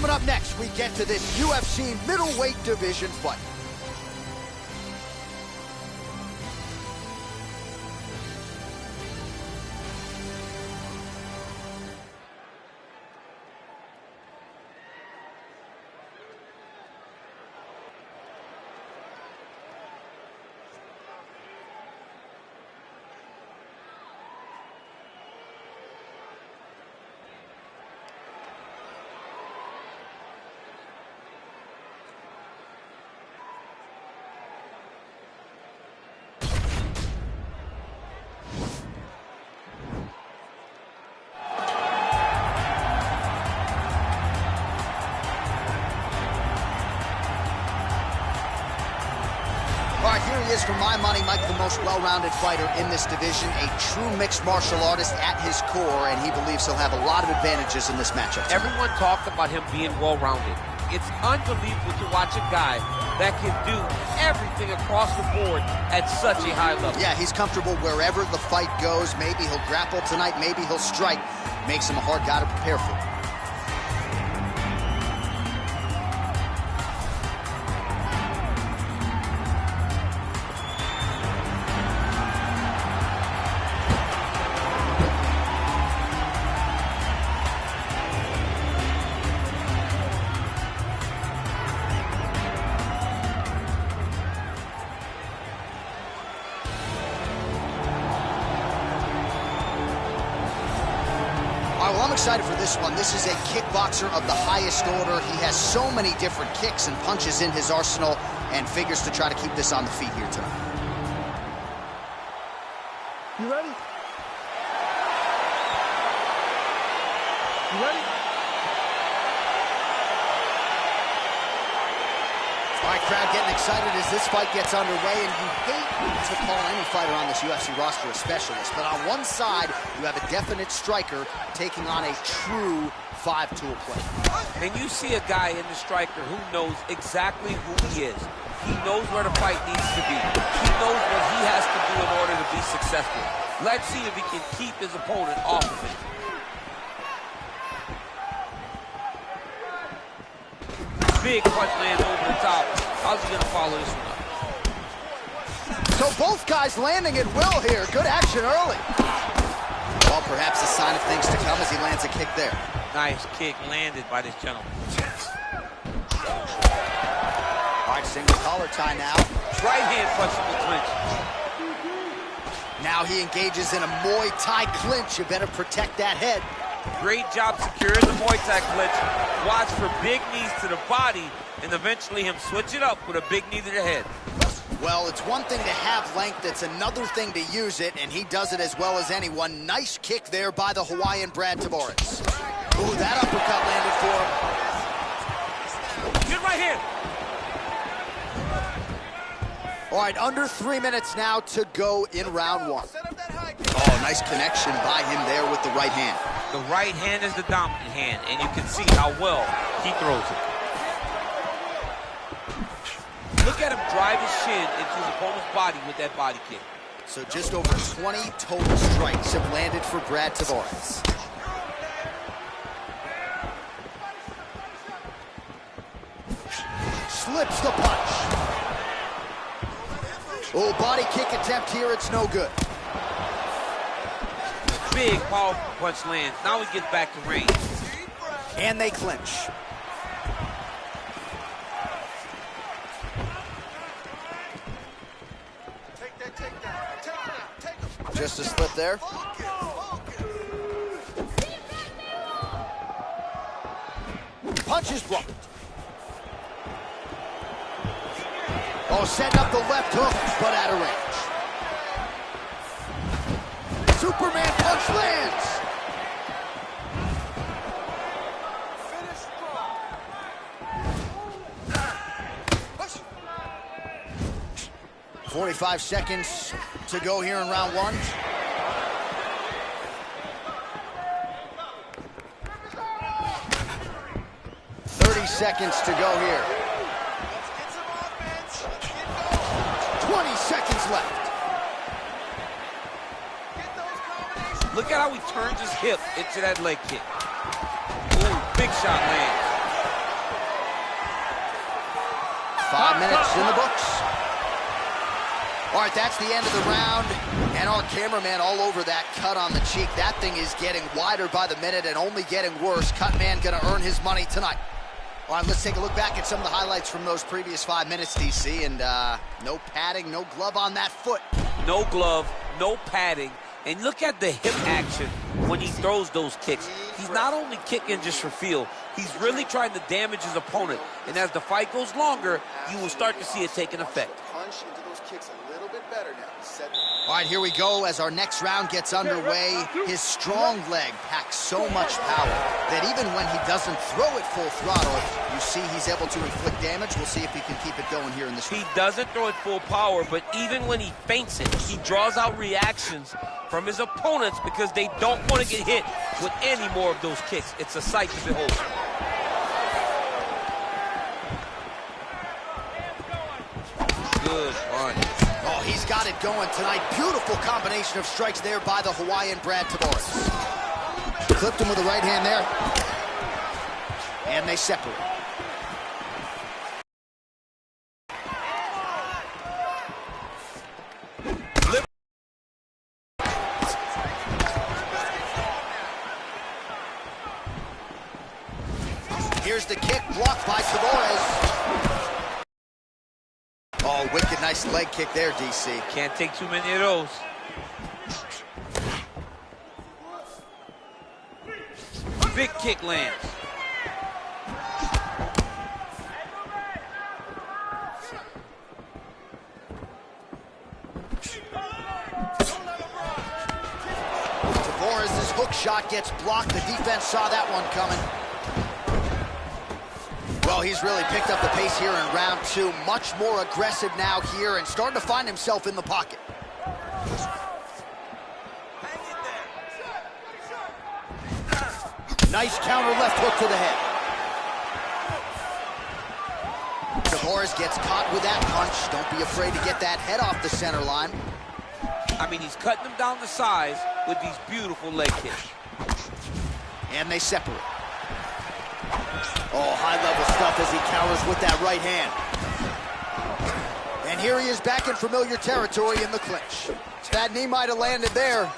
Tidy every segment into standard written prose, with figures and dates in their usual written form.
Coming up next, we get to this UFC middleweight division fight. Here he is, for my money, Mike, the most well-rounded fighter in this division, a true mixed martial artist at his core, and he believes he'll have a lot of advantages in this matchup tonight. Everyone talked about him being well-rounded. It's unbelievable to watch a guy that can do everything across the board at such a high level. Yeah, he's comfortable wherever the fight goes. Maybe he'll grapple tonight, maybe he'll strike. Makes him a hard guy to prepare for. Well, I'm excited for this one. This is a kickboxer of the highest order. He has so many different kicks and punches in his arsenal and figures to try to keep this on the feet here tonight. You ready? You ready? All right, crowd getting excited as this fight gets underway, and you hate to call any fighter on this UFC roster a specialist, but on one side, you have a definite striker taking on a true five-tool player. And you see a guy in the striker who knows exactly who he is. He knows where the fight needs to be. He knows what he has to do in order to be successful. Let's see if he can keep his opponent off of it. Big punch lands over the top. How's he gonna follow this one up? So both guys landing at will here. Good action early. Well, perhaps a sign of things to come as he lands a kick there. Nice kick landed by this gentleman. All right, single collar tie now. Right hand punch in the clinch. Now he engages in a Muay Thai clinch. You better protect that head. Great job securing the Muay Thai clinch. Watch for big knees to the body, and eventually him switch it up with a big knee to the head. Well, it's one thing to have length, it's another thing to use it, and he does it as well as anyone. Nice kick there by the Hawaiian Brad Tavares. Ooh, that uppercut landed for him. Good right hand. All right, under 3 minutes now to go in round one. Oh, nice connection by him there with the right hand. The right hand is the dominant hand, and you can see how well he throws it. Look at him drive his shin into his opponent's body with that body kick. So just over 20 total strikes have landed for Brad Tavares. Slips the punch. Oh, body kick attempt here, it's no good. Big, powerful punch lands. Now he gets back to range. And they clinch. Just a slip there. Punch is blocked. Oh, setting up the left hook, but out of range. Superman punch lands. 45 seconds to go here in round one. Seconds to go here. 20 seconds left. Look at how he turns his hip into that leg kick. Ooh, big shot lands. 5 minutes in the books. All right, that's the end of the round, and our cameraman all over that cut on the cheek. That thing is getting wider by the minute and only getting worse. Cut man gonna earn his money tonight. All right, let's take a look back at some of the highlights from those previous 5 minutes, DC, and no padding, no glove on that foot. No glove, no padding, and look at the hip action when he throws those kicks. He's not only kicking just for feel, he's really trying to damage his opponent, and as the fight goes longer, you will start to see it take an effect. Punch into those kicks a little bit better now. All right, here we go as our next round gets underway. His strong leg packs so much power that even when he doesn't throw it full throttle, you see he's able to inflict damage. We'll see if he can keep it going here in this round. He doesn't throw it full power, but even when he feints it, he draws out reactions from his opponents because they don't want to get hit with any more of those kicks. It's a sight to behold. Good punch. Oh, he's got it going tonight. Beautiful combination of strikes there by the Hawaiian Brad Tavares. Clipped him with the right hand there. And they separate. Here's the kick blocked by Tavares. Oh, wicked nice leg kick there, DC. Can't take too many of those. Big kick lands. Tavares' hook shot gets blocked. The defense saw that one coming. Well, he's really picked up the pace here in round 2. Much more aggressive now here and starting to find himself in the pocket. Nice counter left hook to the head. Tavares gets caught with that punch. Don't be afraid to get that head off the center line. I mean, he's cutting them down the sides with these beautiful leg kicks. And they separate. Oh, high-level stuff as he counters with that right hand. And here he is back in familiar territory in the clinch. That knee might have landed there.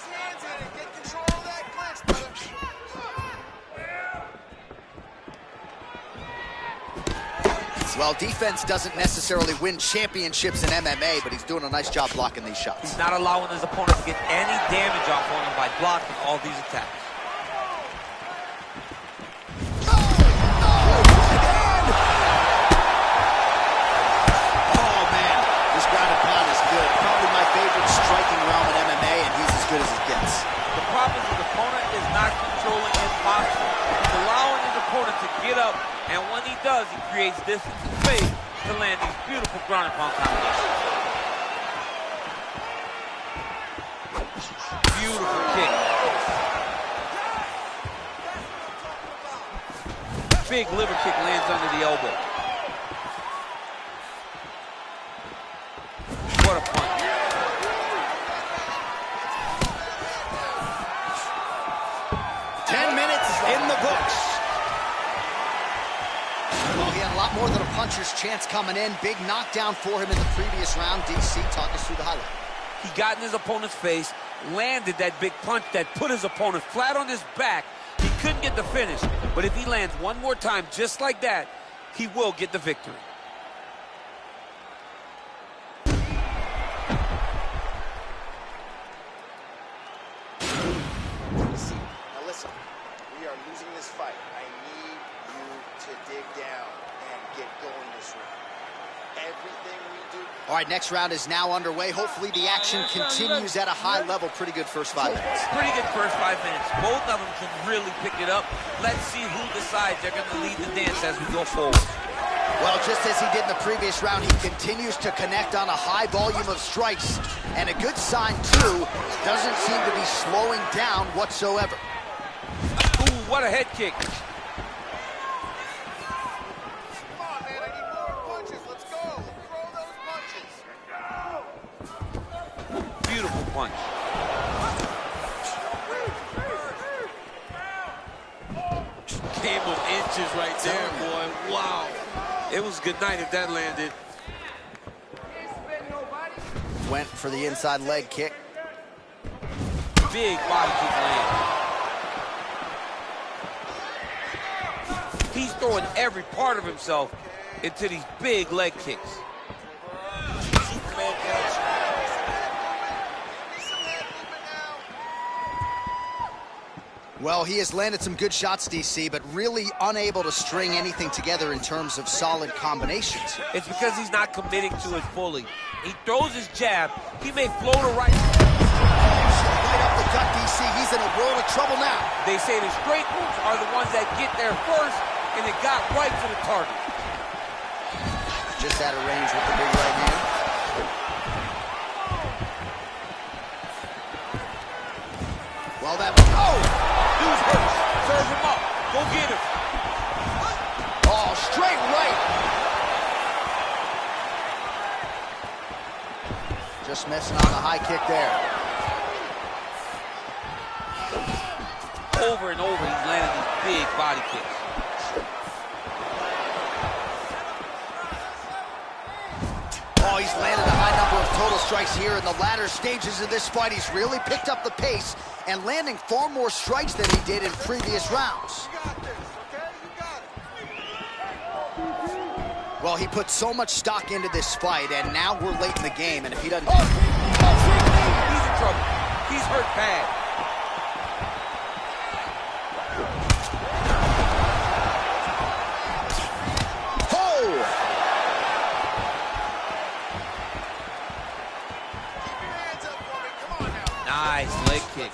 Well, defense doesn't necessarily win championships in MMA, but he's doing a nice job blocking these shots. He's not allowing his opponent to get any damage off on him by blocking all these attacks. As it gets. The problem is his opponent is not controlling his posture. He's allowing his opponent to get up, and when he does, he creates distance and space to land these beautiful ground and pound combinations. Beautiful kick. Big liver kick lands under the elbow. What a punch. In the books. Well, he had a lot more than a puncher's chance coming in. Big knockdown for him in the previous round. DC, talk us through the highlight. He got in his opponent's face, landed that big punch that put his opponent flat on his back. He couldn't get the finish, but if he lands one more time just like that, he will get the victory. Fight. I need you to dig down and get going this round. Everything we do. All right, next round is now underway. Hopefully the action continues at a high level. Pretty good first 5 minutes. Pretty good first 5 minutes. Both of them can really pick it up. Let's see who decides they're going to lead the dance as we go forward. Well, just as he did in the previous round, he continues to connect on a high volume of strikes. And a good sign, too, doesn't seem to be slowing down whatsoever. What a head kick. Come on, man, I need more punches. Let's go. Throw those punches. Beautiful punch. Game of inches right there, boy. Wow. It was good night if that landed. Went for the inside leg kick. Big body kick land. He's throwing every part of himself into these big leg kicks. Superman punch. Well, he has landed some good shots, DC, but really unable to string anything together in terms of solid combinations. It's because he's not committing to it fully. He throws his jab. He may float a right. Right up the gut, DC. He's in a world of trouble now. They say the straight moves are the ones that get there first, and it got right to the target. Just out of range with the big right hand. Well, that... Oh! Dude's hurt. Serve him up. Go get him. Oh, straight right. Just missing on the high kick there. Over and over, he's landing these big body kicks. Oh, he's landed a high number of total strikes here in the latter stages of this fight. He's really picked up the pace and landing far more strikes than he did in previous rounds. Well, he put so much stock into this fight, and now we're late in the game, and if he doesn't... He's in trouble. He's hurt bad. Nice leg kick.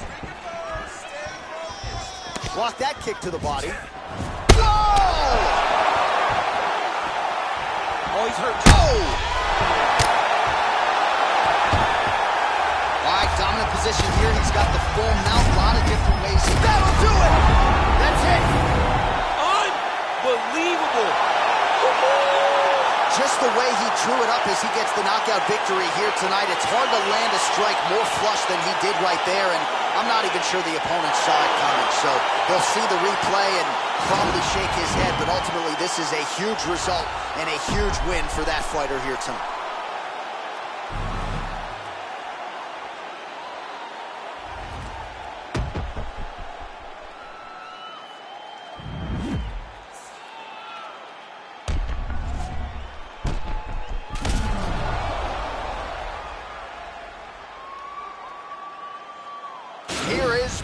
Block that kick to the body. Whoa! Oh, he's hurt. Oh! All right, dominant position here. He's got the full mount, a lot of different ways. That'll do it! That's it! Unbelievable! Just the way he drew it up as he gets the knockout victory here tonight. It's hard to land a strike more flush than he did right there, and I'm not even sure the opponent saw it coming. So he'll see the replay and probably shake his head, but ultimately this is a huge result and a huge win for that fighter here tonight.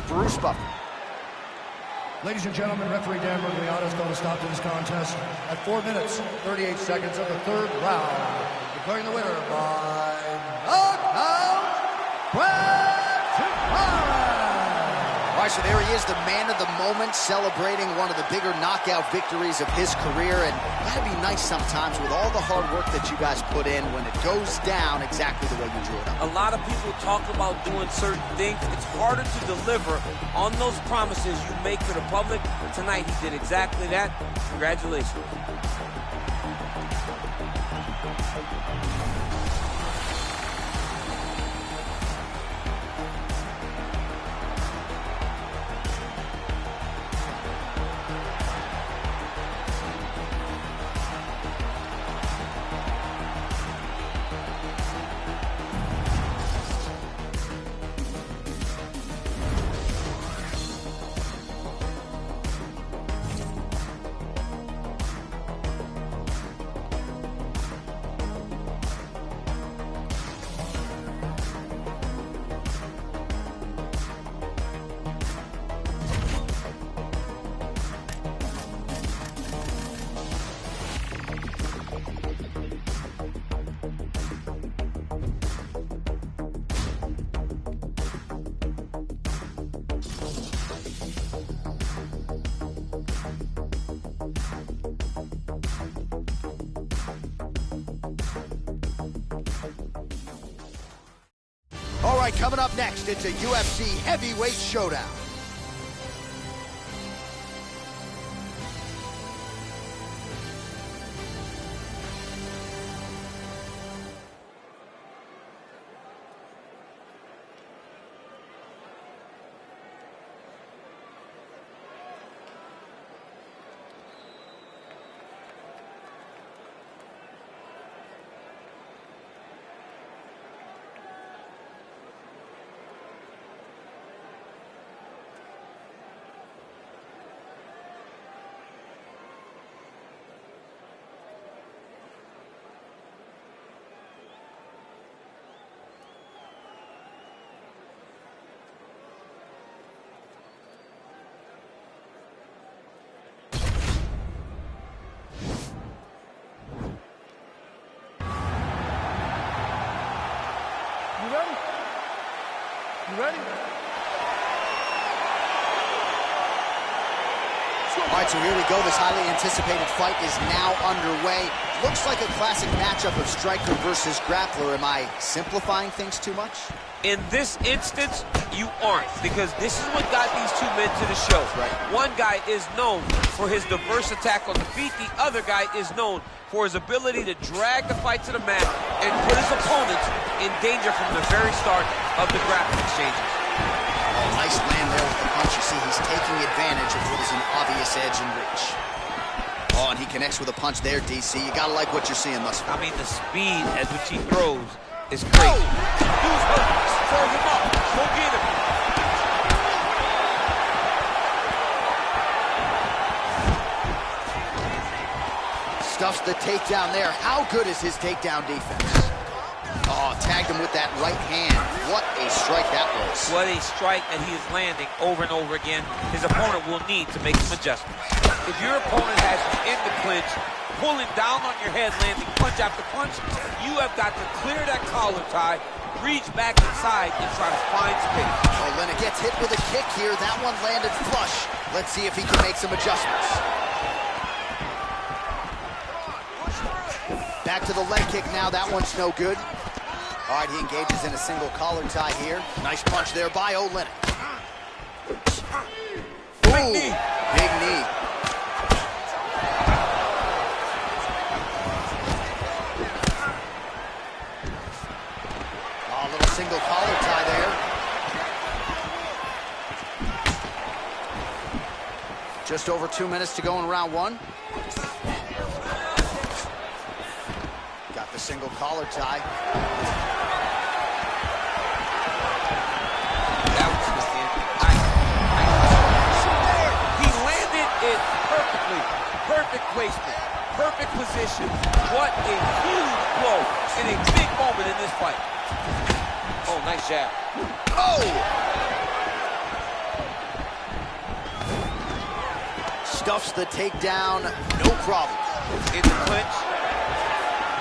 Bruce Buffer. Ladies and gentlemen, referee Dan Mergliata has called a stop to this contest at 4 minutes, 38 seconds of the third round, declaring the winner by knockout, All right, so there he is, the man of the moment, celebrating one of the bigger knockout victories of his career, and that'd be nice sometimes with all the hard work that you guys put in when it goes down exactly the way you drew it up. A lot of people talk about doing certain things. It's harder to deliver on those promises you make to the public. Tonight, he did exactly that. Congratulations. All right, coming up next, it's a UFC heavyweight showdown. You ready? All right, so here we go. This highly anticipated fight is now underway. Looks like a classic matchup of striker versus grappler. Am I simplifying things too much? In this instance, you aren't, because this is what got these two men to the show. Right. One guy is known for his diverse attack on the feet. The other guy is known for his ability to drag the fight to the mat and put his opponents in danger from the very start of the grappling exchanges. Oh, nice land there with the punch. You see he's taking advantage of what is an obvious edge and reach. Oh, and he connects with a punch there, DC. You gotta like what you're seeing thus far. I mean, the speed at which he throws is crazy. Dude's hurt. Serve him up. Go get him. Stuffs the takedown there. How good is his takedown defense? Oh, tagged him with that right hand. What a strike that was. What a strike that he is landing over and over again. His opponent will need to make some adjustments. If your opponent has you in the clinch, pulling down on your head, landing punch after punch, you have got to clear that collar tie, reach back inside, and try to find space. Oh, Lennon gets hit with a kick here. That one landed flush. Let's see if he can make some adjustments. Back to the leg kick now. That one's no good. All right, he engages in a single collar tie here. Nice punch there by Olenek. Big knee. Big knee. Oh, a little single collar tie there. Just over 2 minutes to go in round one. Got the single collar tie. That was he landed it perfectly. Perfect placement. Perfect position. What a huge blow in a big moment in this fight. Oh, nice jab. Oh! Stuffs the takedown, no problem. In the clinch.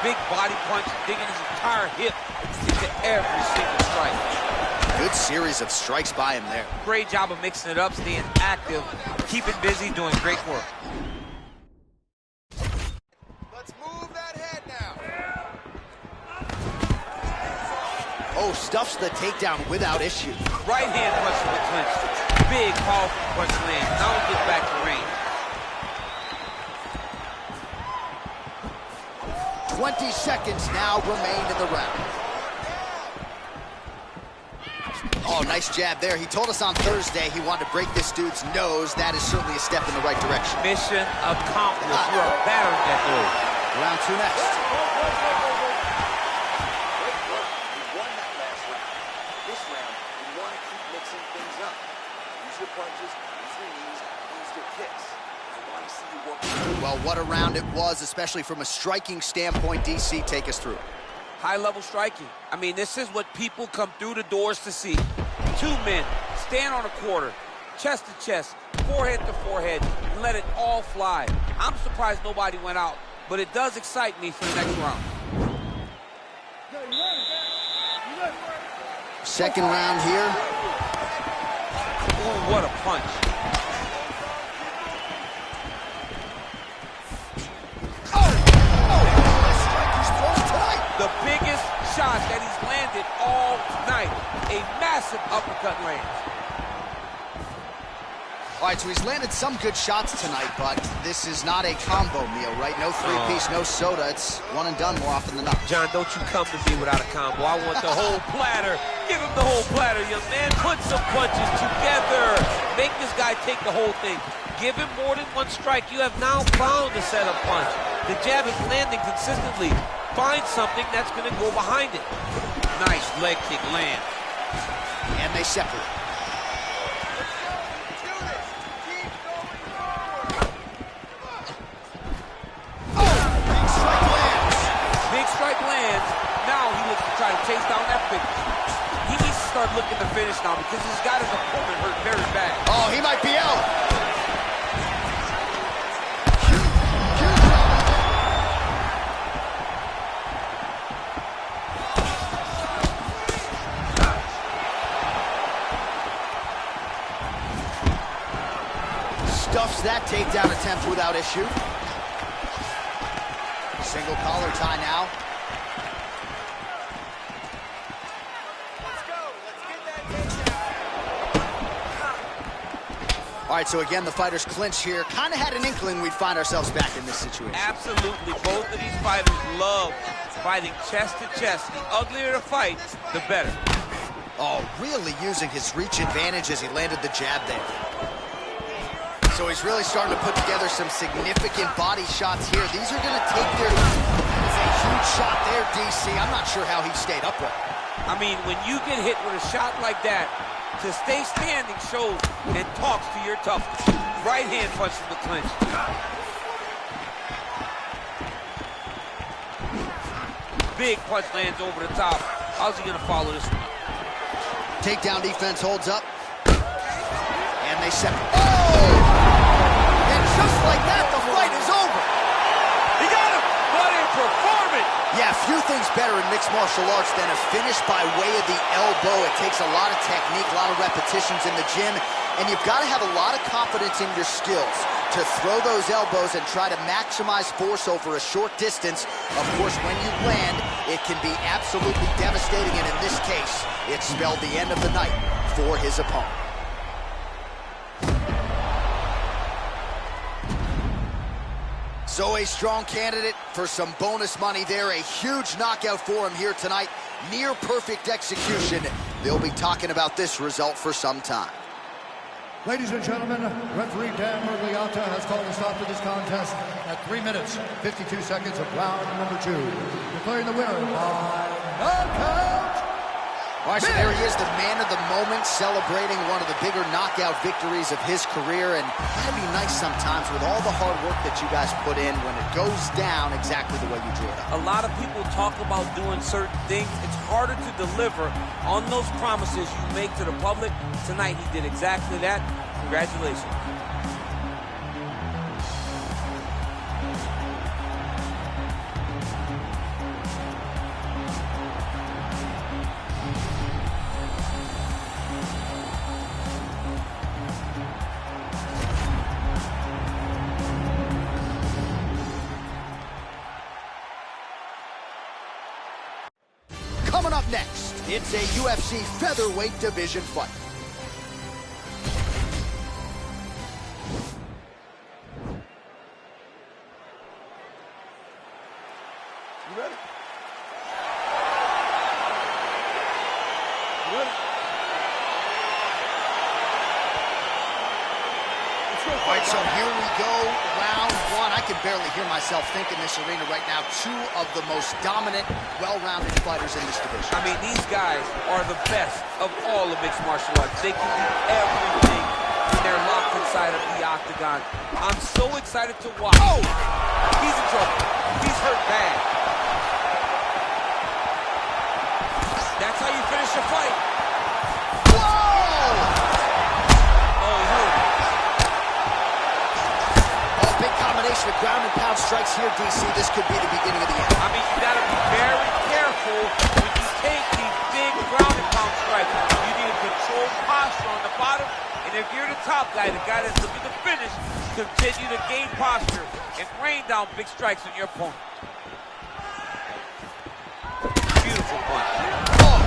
Big body punch, digging his entire hip into every single strike. Good series of strikes by him there. Great job of mixing it up, staying active, keeping busy, doing great work. Let's move that head now. Oh, stuffs the takedown without issue. Right hand punch to the clinch. Big, powerful punch lands. Now he gets back to range. 20 seconds now remain in the round. Oh, nice jab there. He told us on Thursday he wanted to break this dude's nose. That is certainly a step in the right direction. Mission accomplished. You are battering that nose. Round two next. Great work. You won that last round. This round, you want to keep mixing things up. Use your punches, use your knees, use your kicks. I want to see you work. Well, what a round it was, especially from a striking standpoint. DC, take us through. High-level striking. I mean, this is what people come through the doors to see. Two men stand on a quarter, chest to chest, forehead to forehead, and let it all fly. I'm surprised nobody went out, but it does excite me for the next round. Second round here. Ooh, what a punch. The biggest shot that he's landed all night. A massive uppercut lands. All right, so he's landed some good shots tonight, but this is not a combo meal, right? No three-piece, no soda. It's one and done more often than not. John, don't you come to me without a combo. I want the whole platter. Give him the whole platter, young man. Put some punches together. Make this guy take the whole thing. Give him more than one strike. You have now found a setup punch. The jab is landing consistently. Find something that's going to go behind it. Nice leg kick land. And they separate. Big strike lands. Now he looks to try to chase down that finish. He needs to start looking to finish now because he's got his opponent hurt very bad. Oh, he might be out. stuffs that takedown attempt without issue. Single collar tie now. All right, so again, the fighters clinch here. Kind of had an inkling we'd find ourselves back in this situation. Absolutely. Both of these fighters love fighting chest to chest. The uglier the fight, the better. Oh, really using his reach advantage as he landed the jab there. So he's really starting to put together some significant body shots here. These are going to take their time. It's a huge shot there, DC. I'm not sure how he stayed upright. I mean, when you get hit with a shot like that, to stay standing shows and talks to your toughness. Right hand punch from the clinch. Big punch lands over the top. How's he going to follow this one up? Takedown defense holds up. And they separate. Oh! And just like that, the fight is over. He got him! What a performance! Yeah, few things better in mixed martial arts than a finish by way of the elbow. It takes a lot of technique, a lot of repetitions in the gym, and you've got to have a lot of confidence in your skills to throw those elbows and try to maximize force over a short distance. Of course, when you land, it can be absolutely devastating, and in this case, it spelled the end of the night for his opponent. So a strong candidate for some bonus money there. A huge knockout for him here tonight. Near perfect execution. They'll be talking about this result for some time. Ladies and gentlemen, referee Dan Murgliata has called a stop to this contest at 3 minutes, 52 seconds of round number 2. Declaring the winner by knockout. All right, so there he is, the man of the moment, celebrating one of the bigger knockout victories of his career. And it gotta be nice sometimes with all the hard work that you guys put in when it goes down exactly the way you drew it up. A lot of people talk about doing certain things. It's harder to deliver on those promises you make to the public. Tonight, he did exactly that. Congratulations. Coming up next, it's a UFC featherweight division fight. You ready? You ready? Let's go. All right, so here we go, round 1. I can barely hear myself think in this arena right now. Two of the most dominant, well-rounded fighters in this division. I mean, these guys are the best of all of mixed martial arts. They can do everything when they're locked inside of the octagon. I'm so excited to watch. Oh! He's in trouble. He's hurt bad. That's how you finish a fight. Whoa! Oh, he's hurt. Oh, big combination of ground and pound strikes here, DC. This could be the beginning of the end. I mean, you got to be very careful when you take these big ground and pound strikes. You need a controlled posture on the bottom, and if you're the top guy, the guy that's looking to finish, continue to gain posture and rain down big strikes on your opponent. Beautiful punch. Oh.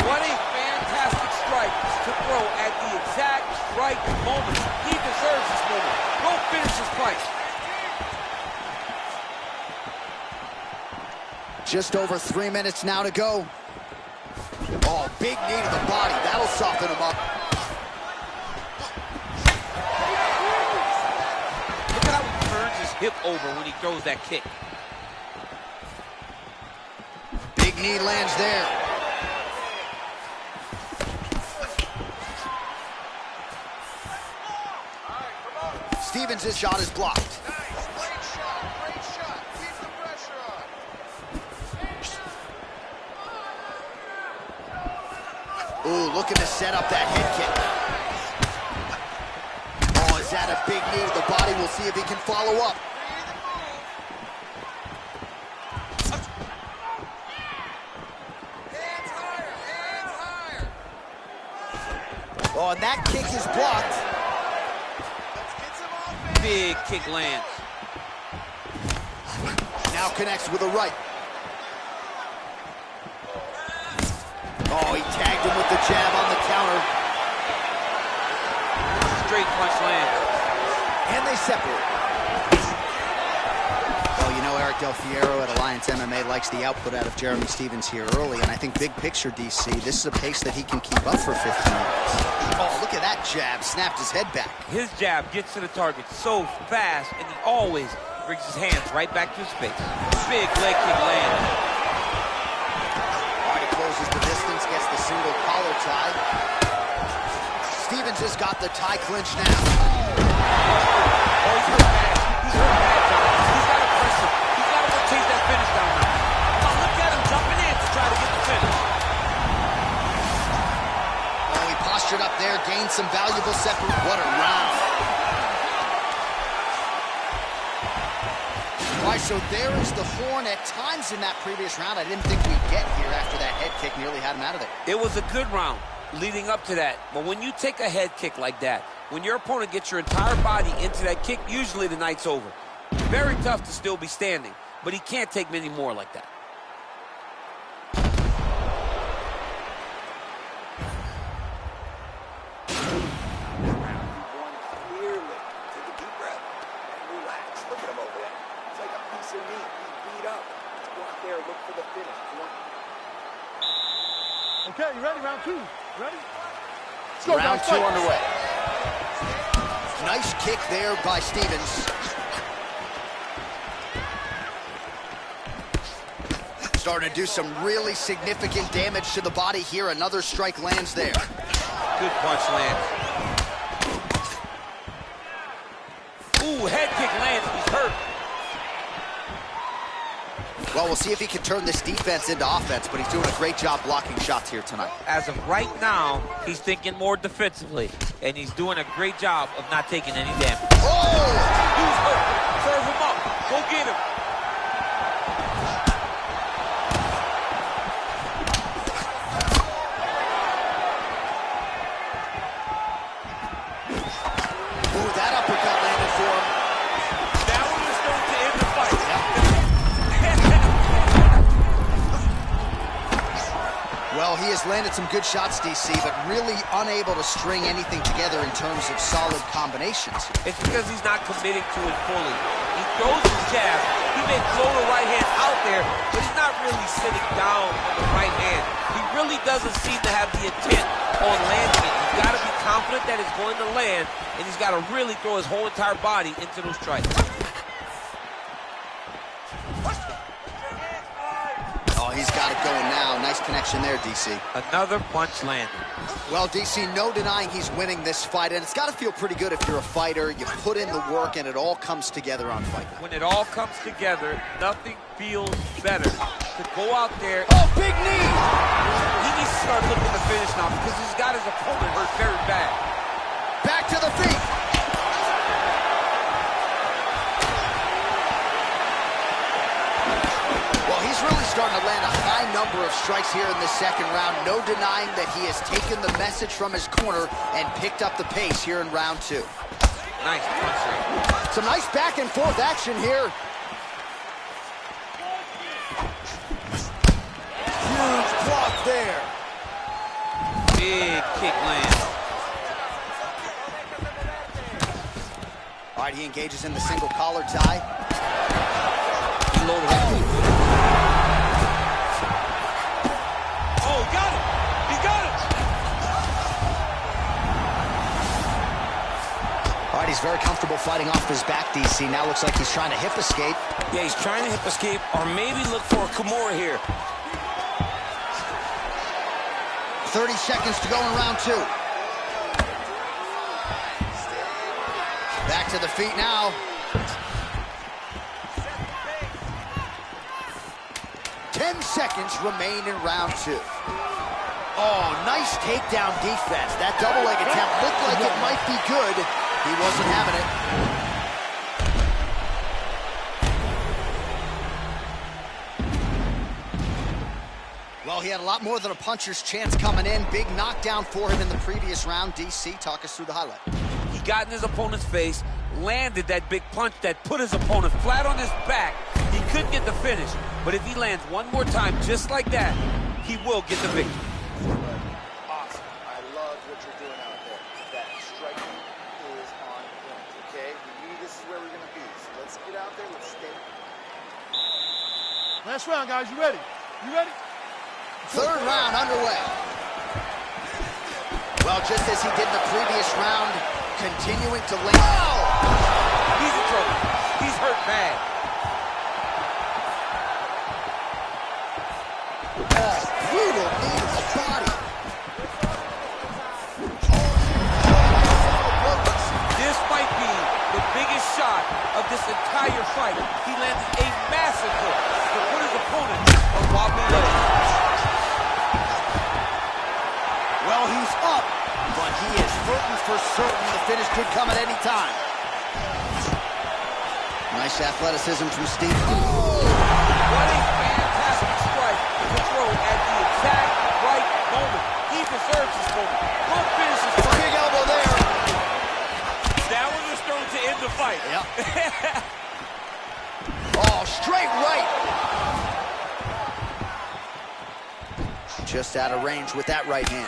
What a fantastic strike to throw at the exact right moment. He deserves this moment. Go finish this fight. Just over 3 minutes now to go. Oh, big knee to the body. That'll soften him up. Look at how he turns his hip over when he throws that kick. Big knee lands there. Stevens' shot is blocked. Great shot. Keep the pressure on. Ooh, looking to set up that head kick. Oh, is that a big knee to the body? We'll see if he can follow up. Hands higher. Oh, and that kick is blocked. Big kick lands. Now connects with a right. Oh, he tagged him with the jab on the counter. Straight punch lands. And they separate. Well, you know, Eric Del Fiero at Alliance MMA likes the output out of Jeremy Stephens here early, and I think big picture, DC, this is a pace that he can keep up for 15 minutes. Oh, look at that jab. Snapped his head back. His jab gets to the target so fast, and he always brings his hands right back to his face. Big leg kick lands. All right, he closes the distance, gets the single collar tie. Stephens has got the tie clinch now. Oh, he's hurt bad. He's hurt bad, John. He's got to press him. He's got to rotate that finish down now. Oh, look at him jumping in to try to get the finish. Oh, he postured up there, gained some valuable separate. What a round. All right, so there is the horn. At times in that previous round, I didn't think we'd get here after that head kick nearly had him out of there. It was a good round leading up to that. But when you take a head kick like that, when your opponent gets your entire body into that kick, usually the night's over. Very tough to still be standing, but he can't take many more like that. Okay, you ready? Round two. Ready? Let's go. Round two underway. Nice kick there by Stephens. Starting to do some really significant damage to the body here. Another strike lands there. Good punch lands. Ooh, head kick lands. He's hurt. Well, we'll see if he can turn this defense into offense, but he's doing a great job blocking shots here tonight. As of right now, he's thinking more defensively, and he's doing a great job of not taking any damage. Oh! He's hurt. Serve him up. Go get him. Ooh, that uppercut landed for him. That one is going to end the fight. Well, he has landed some good shots, DC, but really unable to string anything together in terms of solid combinations. It's because he's not committing to it fully. He throws his jab. He may throw the right hand out there, but he's not really sitting down on the right hand. He really doesn't seem to have the intent on landing it. He's got to be confident that it's going to land, and he's got to really throw his whole entire body into those strikes. Oh, he's got it going now. Nice connection there, DC. Another punch landed. Well, DC, no denying he's winning this fight, and it's got to feel pretty good if you're a fighter. You put in the work, and it all comes together on fight night. When it all comes together, nothing feels better to go out there. Oh, big knee! He needs to start looking to finish now because he's got his opponent hurt very bad. Back to the feet. Well, he's really starting to land a high number of strikes here in the second round. No denying that he has taken the message from his corner and picked up the pace here in round two. Nice punch. Some nice back and forth action here. Huge block there. Big kick lands. All right, he engages in the single collar tie. He loaded his feet. Oh, he got it. He got it. All right, he's very comfortable fighting off his back, DC. Now looks like he's trying to hip escape. Yeah, he's trying to hip escape or maybe look for a Kimura here. 30 seconds to go in round two. Back to the feet now. Ten seconds remain in round two. Oh, nice takedown defense. That double leg attempt looked like it might be good. He wasn't having it. Well, he had a lot more than a puncher's chance coming in. Big knockdown for him in the previous round. DC, talk us through the highlight. He got in his opponent's face, landed that big punch that put his opponent flat on his back. He could get the finish, but if he lands one more time just like that, he will get the victory. Awesome. I love what you're doing out there. That striking is on point, okay? We knew this is where we're going to be, so let's get out there. Let's stay. Last round, guys. You ready? You ready? Third round underway. Well, just as he did in the previous round, continuing to land. Oh! He's in trouble. He's hurt bad. Oh, brutal knee to the body. This might be the biggest shot of this entire fight. He landed a massive hook to put his opponent on wobbly legs. Well, he's up, but he is for certain the finish could come at any time. Nice athleticism from Steve. Oh! What a fantastic strike to throw at the exact right moment. He deserves this moment. Good finish his fight. Big elbow there. That one was thrown to end the fight. Yep. Oh, straight right. Just out of range with that right hand.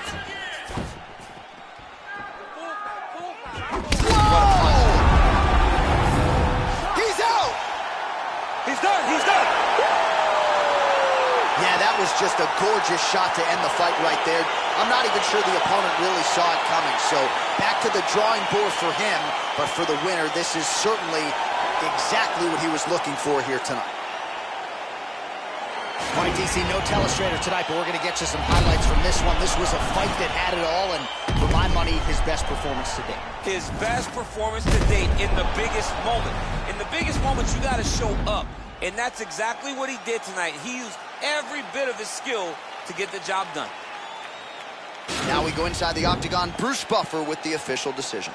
He's done. Yeah, that was just a gorgeous shot to end the fight right there. I'm not even sure the opponent really saw it coming. So back to the drawing board for him, but for the winner, this is certainly exactly what he was looking for here tonight. All right, DC, no telestrator tonight, but we're going to get you some highlights from this one. This was a fight that had it all, and for my money, his best performance to date. His best performance to date in the biggest moment. In the biggest moments, you got to show up. And that's exactly what he did tonight. He used every bit of his skill to get the job done. Now we go inside the octagon. Bruce Buffer with the official decision.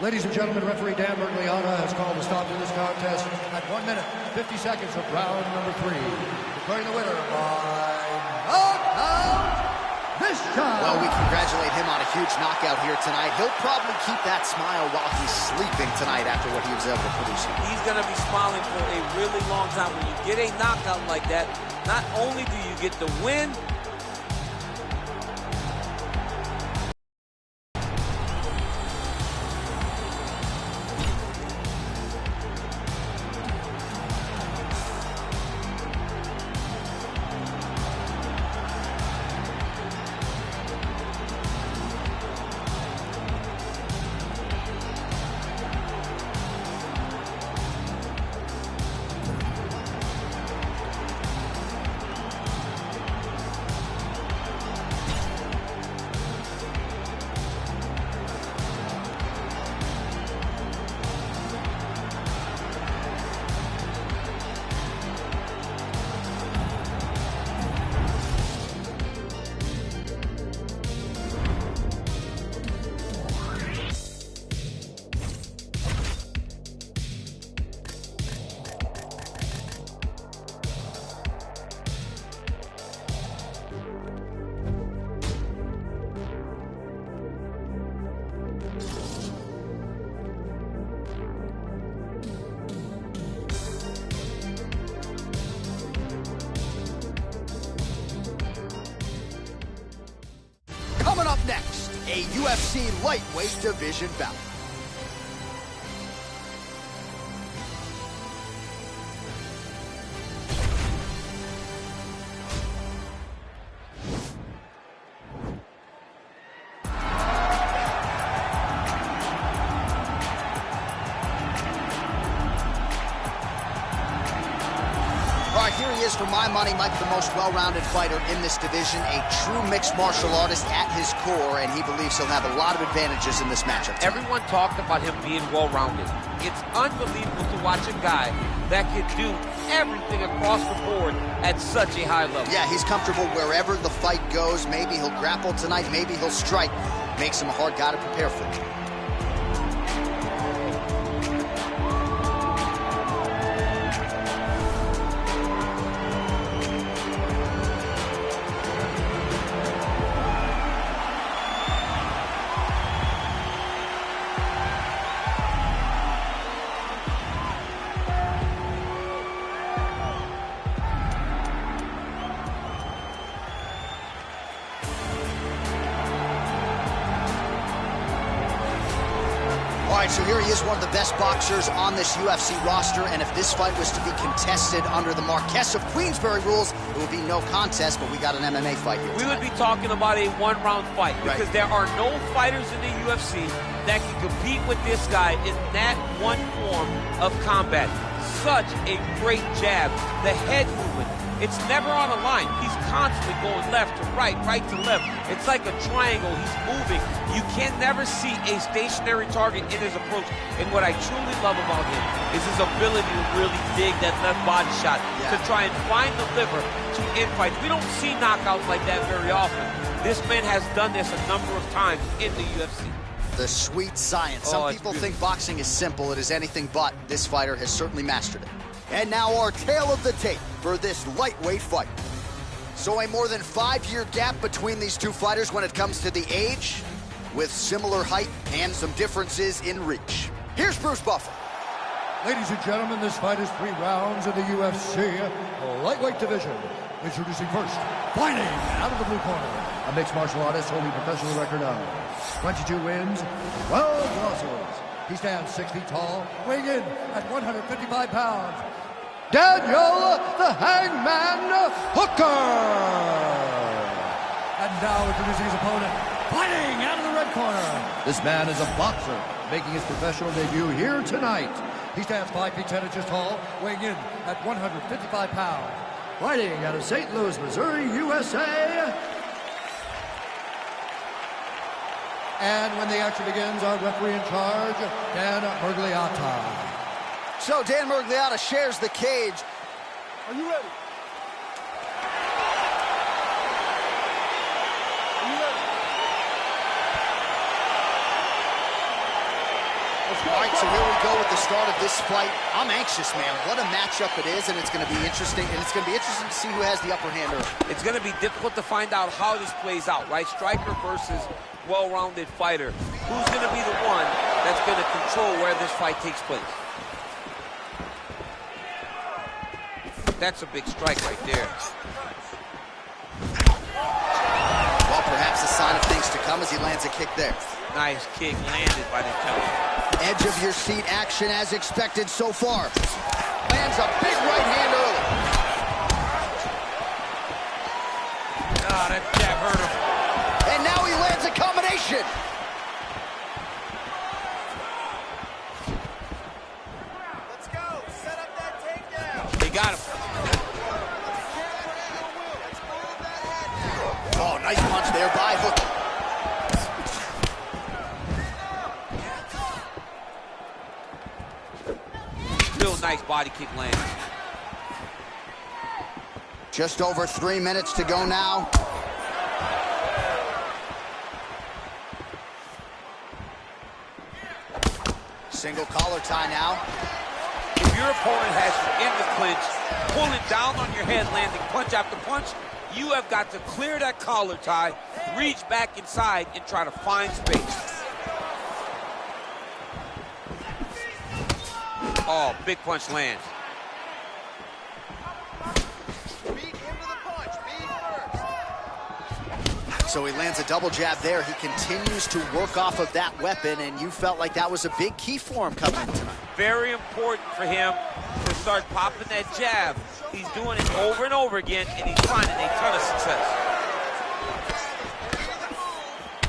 Ladies and gentlemen, referee Dan Bergliana has called a stop to this contest at 1 minute, 50 seconds of round number 3. Declaring the winner by knockout this time. Well, we congratulate him on a huge knockout here tonight. He'll probably keep that smile while he's sleeping tonight after what he was able to produce here. He's going to be smiling for a really long time. When you get a knockout like that, not only do you get the win, Coming up next, a UFC lightweight division bout. Here he is, for my money, Mike, the most well-rounded fighter in this division, a true mixed martial artist at his core, and he believes he'll have a lot of advantages in this matchup tonight. Everyone talked about him being well-rounded. It's unbelievable to watch a guy that can do everything across the board at such a high level. Yeah, he's comfortable wherever the fight goes. Maybe he'll grapple tonight, maybe he'll strike. Makes him a hard guy to prepare for. right, so here he is, one of the best boxers on this UFC roster, and if this fight was to be contested under the Marquess of Queensberry rules, it would be no contest, but we got an MMA fight here tonight. We would be talking about a one-round fight, because there are no fighters in the UFC that can compete with this guy in that one form of combat. Such a great jab, the head movement. It's never on a line. He's constantly going left to right, right to left. It's like a triangle. He's moving. You can never see a stationary target in his approach. And what I truly love about him is his ability to really dig that left body shot to try and find the liver to end fights. We don't see knockouts like that very often. This man has done this a number of times in the UFC. The sweet science. Some people think boxing is simple. It is anything but. This fighter has certainly mastered it. And now our tale of the tape for this lightweight fight. So a more than 5-year gap between these two fighters when it comes to the age, with similar height and some differences in reach. Here's Bruce Buffer. Ladies and gentlemen, this fight is 3 rounds in the UFC lightweight division. Introducing first, fighting out of the blue corner, a mixed martial artist holding a professional record of 22 wins, 12 losses. He stands 6 feet tall, weighing in at 155 pounds. Daniel the Hangman Hooker! And now introducing his opponent, fighting out of the red corner. This man is a boxer, making his professional debut here tonight. He stands 5 feet 10 inches tall, weighing in at 155 pounds. Fighting out of St. Louis, Missouri, USA. And when the action begins, our referee in charge, Dan Mergliata. So Dan Mergliata shares the cage. Are you ready? Are you ready? Let's go. All right, so here we go with the start of this fight. I'm anxious, man. What a matchup it is, and it's going to be interesting. And it's going to be interesting to see who has the upper hand early. It's going to be difficult to find out how this plays out, right? Striker versus well-rounded fighter. Who's going to be the one that's going to control where this fight takes place? That's a big strike right there. Well, perhaps a sign of things to come as he lands a kick there. Nice kick landed by the gentleman. Edge of your seat action as expected so far. Lands a big right hand early. Ah, that jab hurt him. And now he lands a combination. Let's go. Set up that takedown. He got him. Oh, nice punch there by Hooker. Real nice body kick land. Just over 3 minutes to go now. Single collar tie now. If your opponent has you in the clinch, pulling down on your head, landing punch after punch, you have got to clear that collar tie, reach back inside, and try to find space. Oh, big punch lands. Beat him to the punch. Beat first. So he lands a double jab there. He continues to work off of that weapon, and you felt like that was a big key for him coming in tonight. Very important for him to start popping that jab. He's doing it over and over again, and he's finding a ton of success.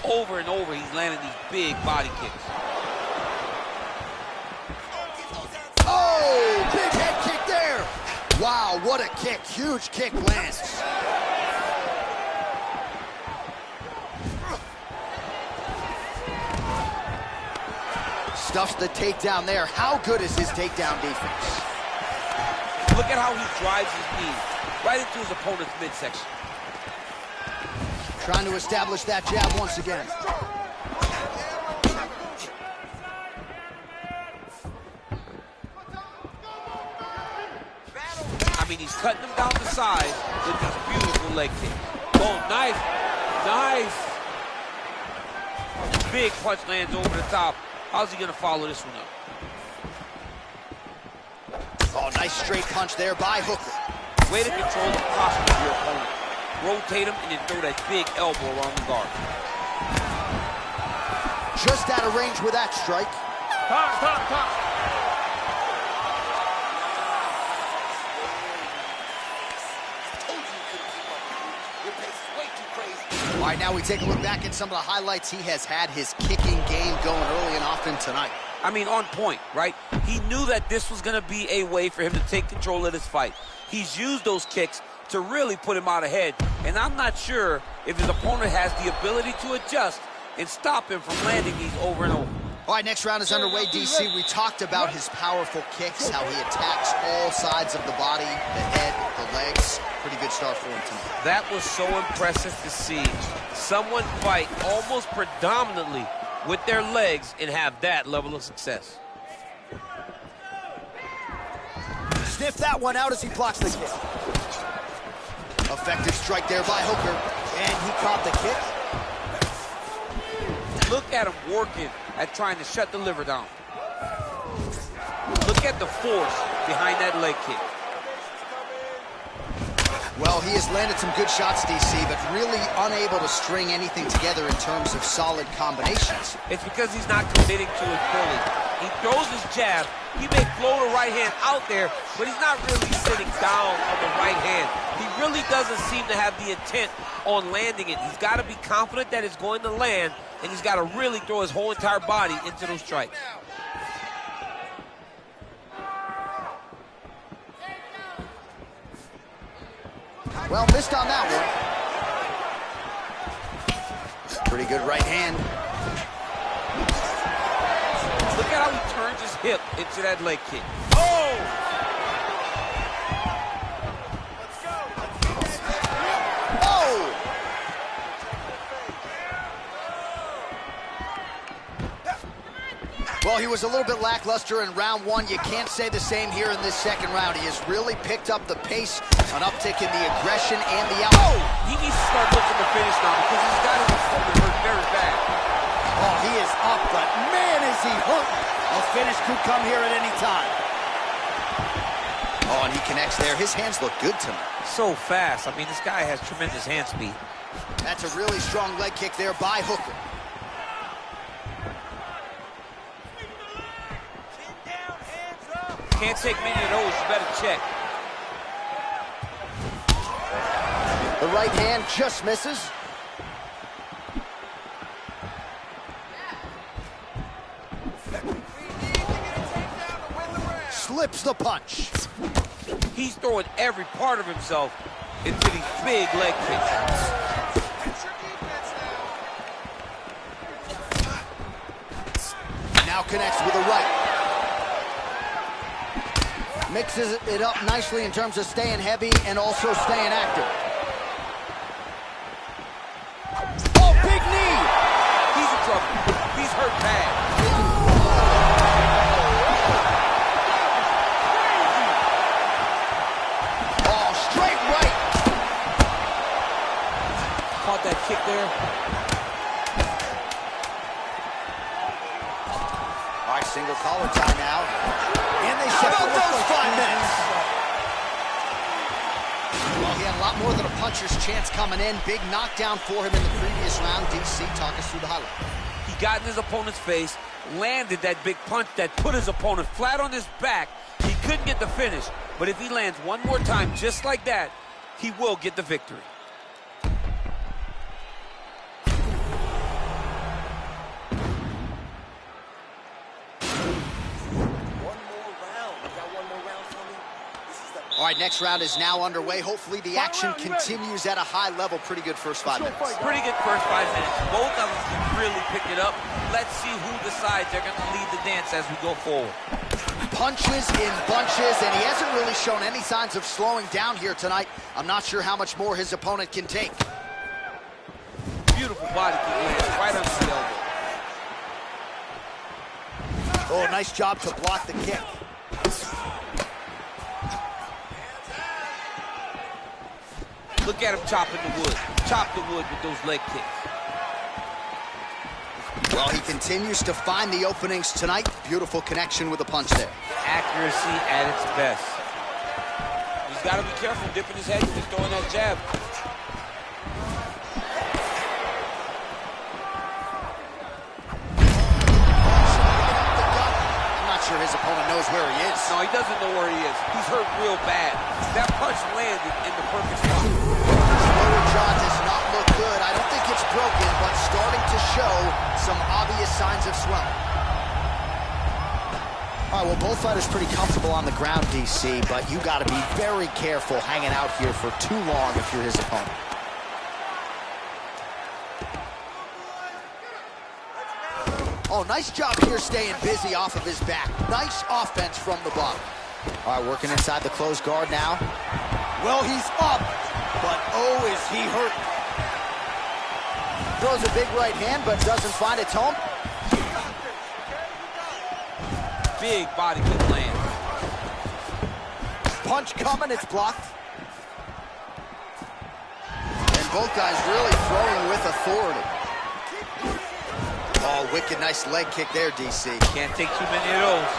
Over and over, he's landing these big body kicks. Oh, big head kick there. Wow, what a kick. Huge kick lands. Stuffs the takedown there. How good is his takedown defense? Look at how he drives his knee right into his opponent's midsection. Trying to establish that jab once again. I mean, he's cutting him down the side with these beautiful leg kicks. Oh, nice. Nice. Big punch lands over the top. How's he going to follow this one up? Oh, nice straight punch there by Hooker. Way to control the posture of your opponent. Rotate him and then throw that big elbow around the guard. Just out of range with that strike. Time. Your pace is way too crazy. All right, now we take a look back at some of the highlights. He has had his kicking game going early and often tonight. I mean, on point, right? He knew that this was going to be a way for him to take control of this fight. He's used those kicks to really put him out ahead, and I'm not sure if his opponent has the ability to adjust and stop him from landing these over and over. All right, next round is underway, DC. We talked about his powerful kicks, how he attacks all sides of the body, the head, the legs. Pretty good start for him tonight. That was so impressive to see. Someone fight almost predominantly with their legs and have that level of success. Sniff that one out as he blocks the kick. Effective strike there by Hooker, and he caught the kick. Look at him working at trying to shut the liver down. Look at the force behind that leg kick. Well, he has landed some good shots, DC, but really unable to string anything together in terms of solid combinations. It's because he's not committing to his bully. He throws his jab. He may float a right hand out there, but he's not really sitting down on the right hand. He really doesn't seem to have the intent on landing it. He's got to be confident that it's going to land, and he's got to really throw his whole entire body into those strikes. Well, missed on that one. Pretty good right hand. Look at how he turns his hip into that leg kick. Oh! Oh! Well, he was a little bit lackluster in round one. You can't say the same here in this second round. He has really picked up the pace, an uptick in the aggression and the out. Oh! He needs to start looking to finish now because he's got his opponent hurt very bad. Oh, he is up, but man, is he hurt. A finish could come here at any time. Oh, and he connects there. His hands look good tonight. So fast. I mean, this guy has tremendous hand speed. That's a really strong leg kick there by Hooker. Can't take many of those. You better check. The right hand just misses. Slips the punch. He's throwing every part of himself into these big leg kicks. Now connects with a right. Mixes it up nicely in terms of staying heavy and also staying active. Oh, big knee! He's in trouble. He's hurt bad. Oh, straight right! Caught that kick there. All right, single collar tie now. And they set for those 5 minutes. Well, he had a lot more than a puncher's chance coming in. Big knockdown for him in the previous round. DC, talk us through the highlight. He got in his opponent's face, landed that big punch that put his opponent flat on his back. He couldn't get the finish, but if he lands one more time just like that, he will get the victory. All right, next round is now underway. Hopefully the action continues at a high level. Pretty good first 5 minutes. Pretty good first 5 minutes. Both of them can really pick it up. Let's see who decides they're going to lead the dance as we go forward. Punches in bunches, and he hasn't really shown any signs of slowing down here tonight. I'm not sure how much more his opponent can take. Beautiful body kick lands right under the elbow. Oh, nice job to block the kick. Look at him chopping the wood. Chop the wood with those leg kicks. Well, he continues to find the openings tonight. Beautiful connection with the punch there. Accuracy at its best. He's got to be careful dipping his head when he's throwing that jab. his opponent knows where he is. No, he doesn't know where he is. He's hurt real bad. That punch landed in the perfect spot. His lower jaw does not look good. I don't think it's broken, but starting to show some obvious signs of swelling. All right, well, both fighters pretty comfortable on the ground, DC, but you got to be very careful hanging out here for too long if you're his opponent. Oh, nice job here staying busy off of his back. Nice offense from the bottom. All right, working inside the closed guard now. Well, he's up, but oh, is he hurt. Throws a big right hand, but doesn't find its home. Big body kick land. Punch coming, it's blocked. And both guys really throwing with authority. Oh, wicked nice leg kick there, DC. Can't take too many of those.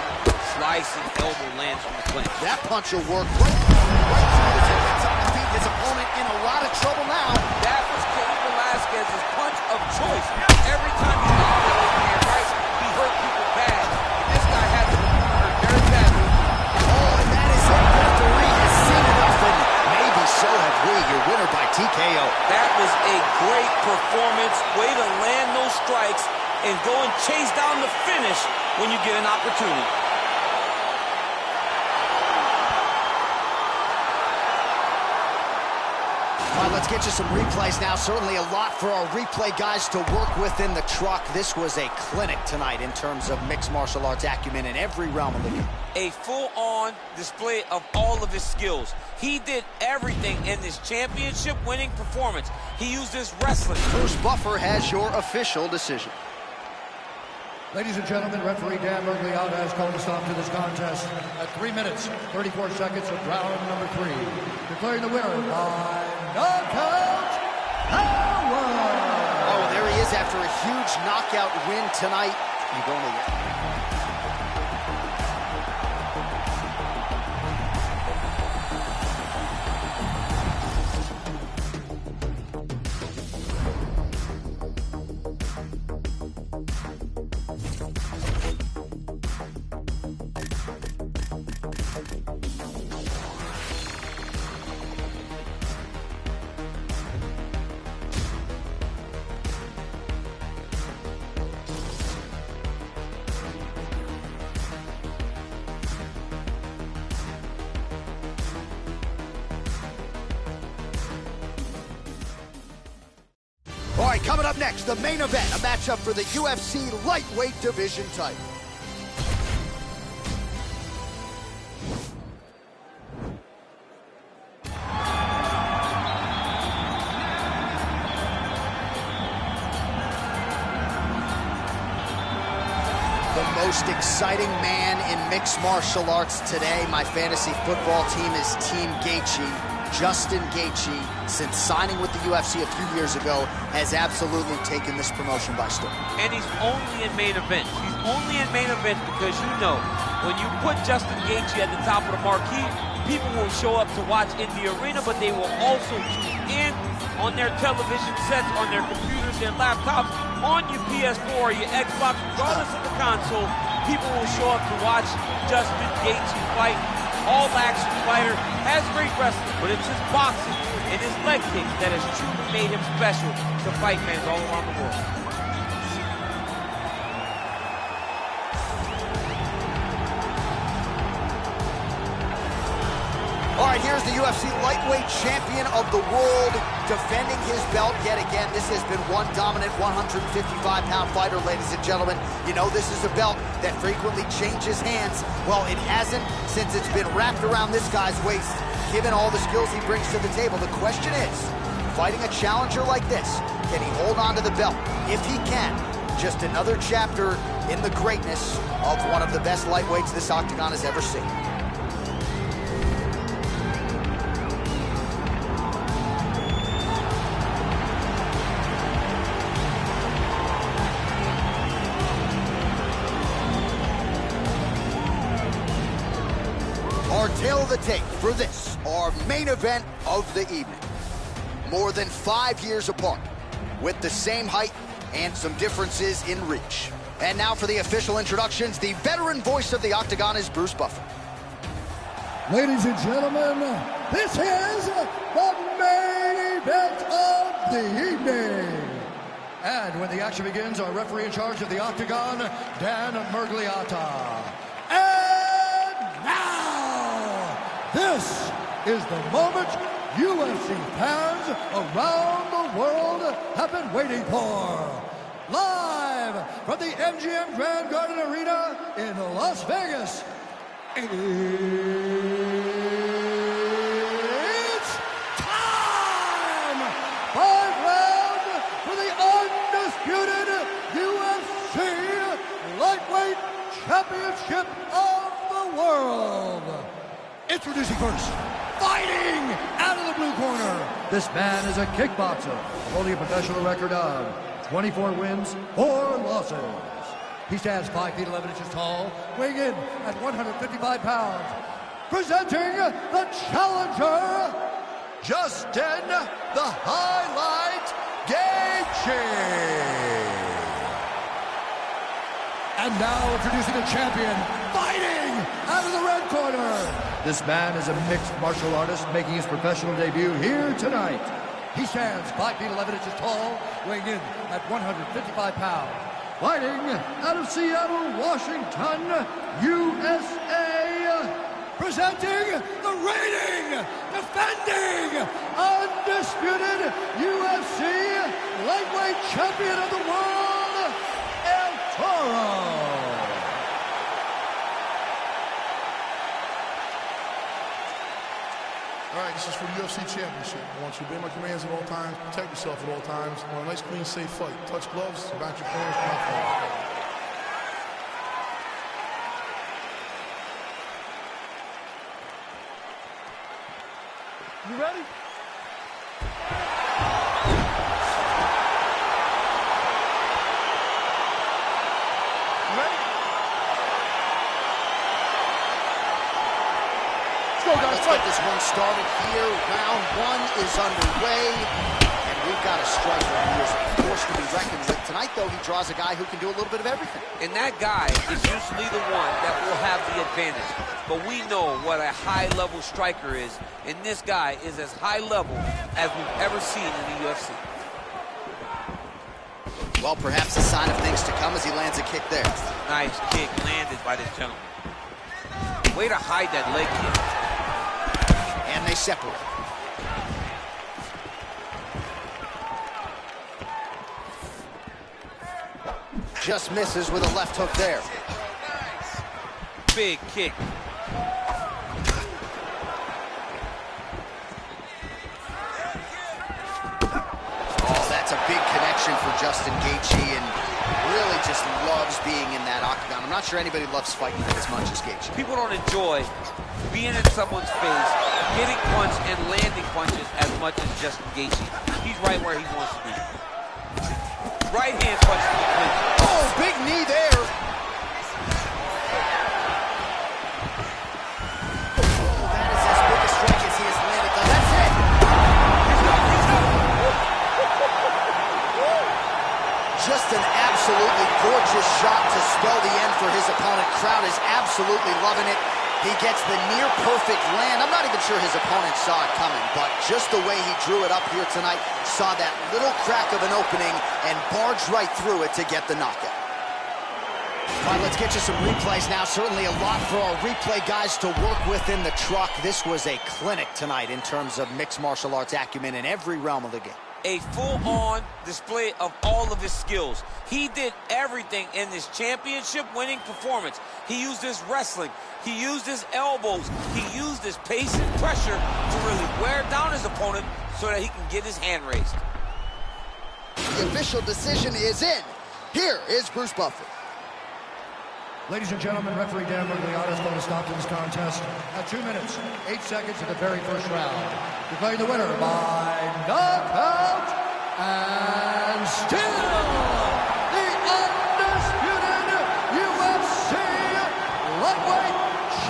Slicing elbow lands from the clinch. That punch will work right through the tendons on the feet. His opponent in a lot of trouble now. That was Cain Velasquez's punch of choice. Every time he got that hand right, he hurt people bad. And this guy has been hurt very badly. Oh, and that is it. Referee has seen enough, and maybe so have we. Your winner by TKO. That was a great performance. Way to land those strikes and go and chase down the finish when you get an opportunity. All right, let's get you some replays now. Certainly a lot for our replay guys to work with in the truck. This was a clinic tonight in terms of mixed martial arts acumen in every realm of the game. A full-on display of all of his skills. He did everything in this championship-winning performance. He used his wrestling. Bruce Buffer has your official decision. Ladies and gentlemen, referee Dan Mergliata has called a stop to this contest at 3 minutes, 34 seconds of round number 3. Declaring the winner by knockout power. Oh, there he is after a huge knockout win tonight. You going to All right, coming up next, the main event, a matchup for the UFC lightweight division title. The most exciting man in mixed martial arts today, my fantasy football team is Team Gaethje. Justin Gaethje, since signing with the UFC a few years ago, has absolutely taken this promotion by storm. And he's only in main events. He's only in main events because you know, when you put Justin Gaethje at the top of the marquee, people will show up to watch in the arena, but they will also tune in on their television sets, on their computers, their laptops, on your PS4 or your Xbox, regardless of the console. People will show up to watch Justin Gaethje fight. All-action fighter, has great wrestling, but it's his boxing and his leg kicks that has truly made him special to fight fans all around the world. All right, here's the UFC lightweight champion of the world defending his belt yet again. This has been one dominant 155-pound fighter, ladies and gentlemen. You know this is a belt that frequently changes hands. Well, it hasn't since it's been wrapped around this guy's waist, given all the skills he brings to the table. The question is, fighting a challenger like this, can he hold on to the belt? If he can, just another chapter in the greatness of one of the best lightweights this octagon has ever seen. Our tail of the tape for this, our main event of the evening. More than 5 years apart, with the same height and some differences in reach. And now for the official introductions, the veteran voice of the Octagon is Bruce Buffer. Ladies and gentlemen, this is the main event of the evening. And when the action begins, our referee in charge of the Octagon, Dan Mergliata. And now, this is the moment UFC fans around the world have been waiting for. Live from the MGM Grand Garden Arena in Las Vegas, it's time! 5 rounds for the undisputed UFC Lightweight Championship of the World. Introducing first, fighting out of the blue corner. This man is a kickboxer, holding a professional record of 24 wins, 4 losses. He stands 5 feet 11 inches tall, weighing in at 155 pounds. Presenting the challenger, Justin the Highlight Gaethje. And now introducing the champion, fighting out of the red corner. This man is a mixed martial artist making his professional debut here tonight. He stands 5 feet 11 inches tall, weighing in at 155 pounds. Fighting out of Seattle, Washington, USA. Presenting the reigning, defending, undisputed UFC lightweight champion of the world, El Toro. All right, this is for the UFC Championship. I want you to obey my commands at all times, protect yourself at all times. I want a nice, clean, safe fight. Touch gloves, back your corners, not fall. You ready? Let's get this one started here. Round 1 is underway. And we've got a striker who is a force to be reckoned with. Tonight, though, he draws a guy who can do a little bit of everything. And that guy is usually the one that will have the advantage. But we know what a high-level striker is. And this guy is as high-level as we've ever seen in the UFC. Well, perhaps a sign of things to come as he lands a kick there. Nice kick landed by this gentleman. Way to hide that leg kick. And they separate. Just misses with a left hook there. Big kick. Oh, that's a big connection for Justin Gaethje, and really just loves being in that octagon. I'm not sure anybody loves fighting as much as Gaethje. People don't enjoy being in someone's face, getting punched and landing punches as much as Justin Gaethje. He's right where he wants to be. Right hand punch to the clinch. Oh, big knee there. Oh, that is as big a strike as he has landed. That's it. Just an absolutely gorgeous shot to spell the end for his opponent. Crowd is absolutely loving it. He gets the near-perfect land. I'm not even sure his opponent saw it coming, but just the way he drew it up here tonight, saw that little crack of an opening and barged right through it to get the knockout. All right, let's get you some replays now. Certainly a lot for our replay guys to work with in the truck. This was a clinic tonight in terms of mixed martial arts acumen in every realm of the game. A full-on display of all of his skills. He did everything in this championship-winning performance. He used his wrestling. He used his elbows. He used his pace and pressure to really wear down his opponent so that he can get his hand raised. The official decision is in. Here is Bruce Buffer. Ladies and gentlemen, referee Dan Mergliata is going to stop this contest at 2 minutes, 8 seconds of the very first round. Declaring the winner by knockout and still the undisputed UFC lightweight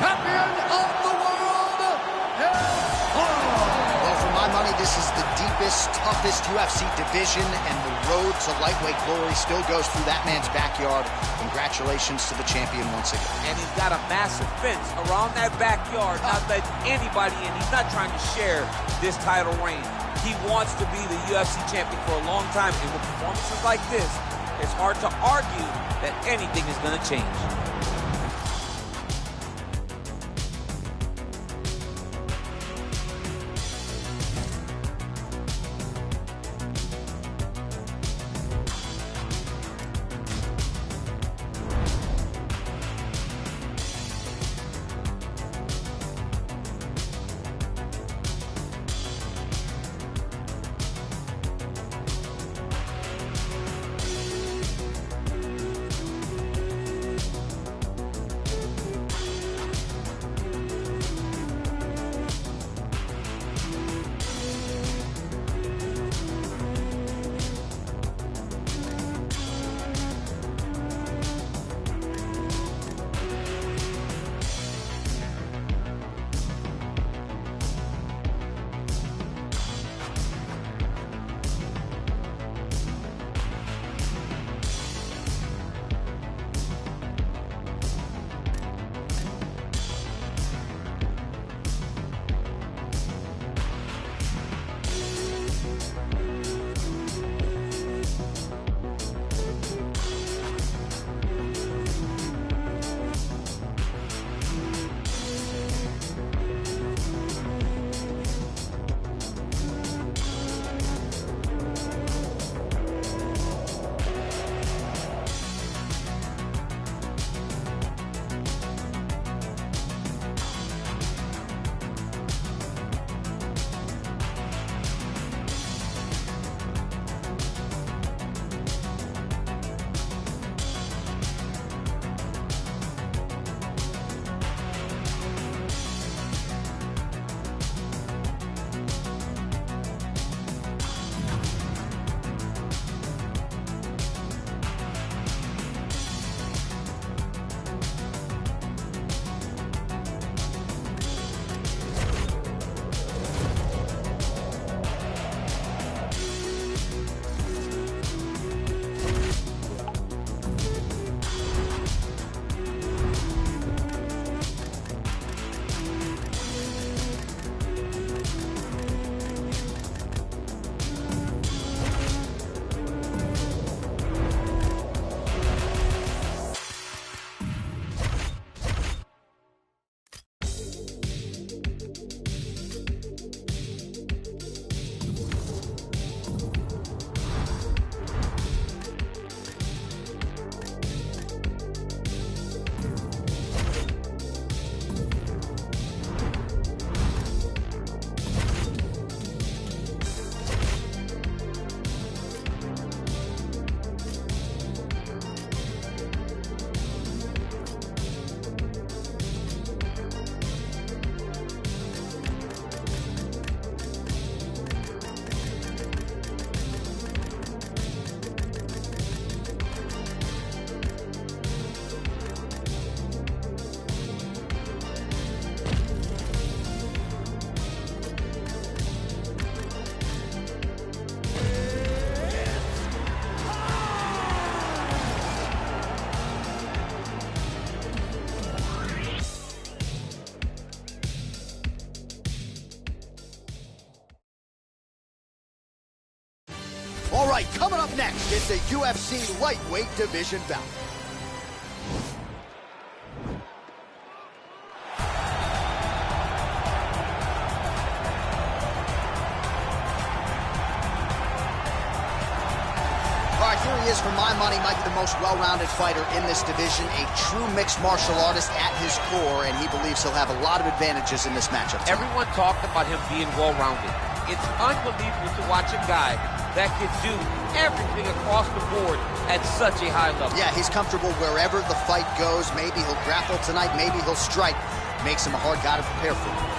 champion of the world, El Toro. Well, for my money, this is the deepest, toughest toughest UFC division, and the road to lightweight glory still goes through that man's backyard. Congratulations to the champion once again. And he's got a massive fence around that backyard, not letting anybody in. He's not trying to share this title reign. He wants to be the UFC champion for a long time, and with performances like this, it's hard to argue that anything is going to change. All right, coming up next, it's a UFC lightweight division bout. All right, here he is. For my money, might be the most well-rounded fighter in this division, a true mixed martial artist at his core, and he believes he'll have a lot of advantages in this matchup tonight. Everyone talked about him being well-rounded. It's unbelievable to watch a guy that can do everything across the board at such a high level. Yeah, he's comfortable wherever the fight goes. Maybe he'll grapple tonight, maybe he'll strike. Makes him a hard guy to prepare for.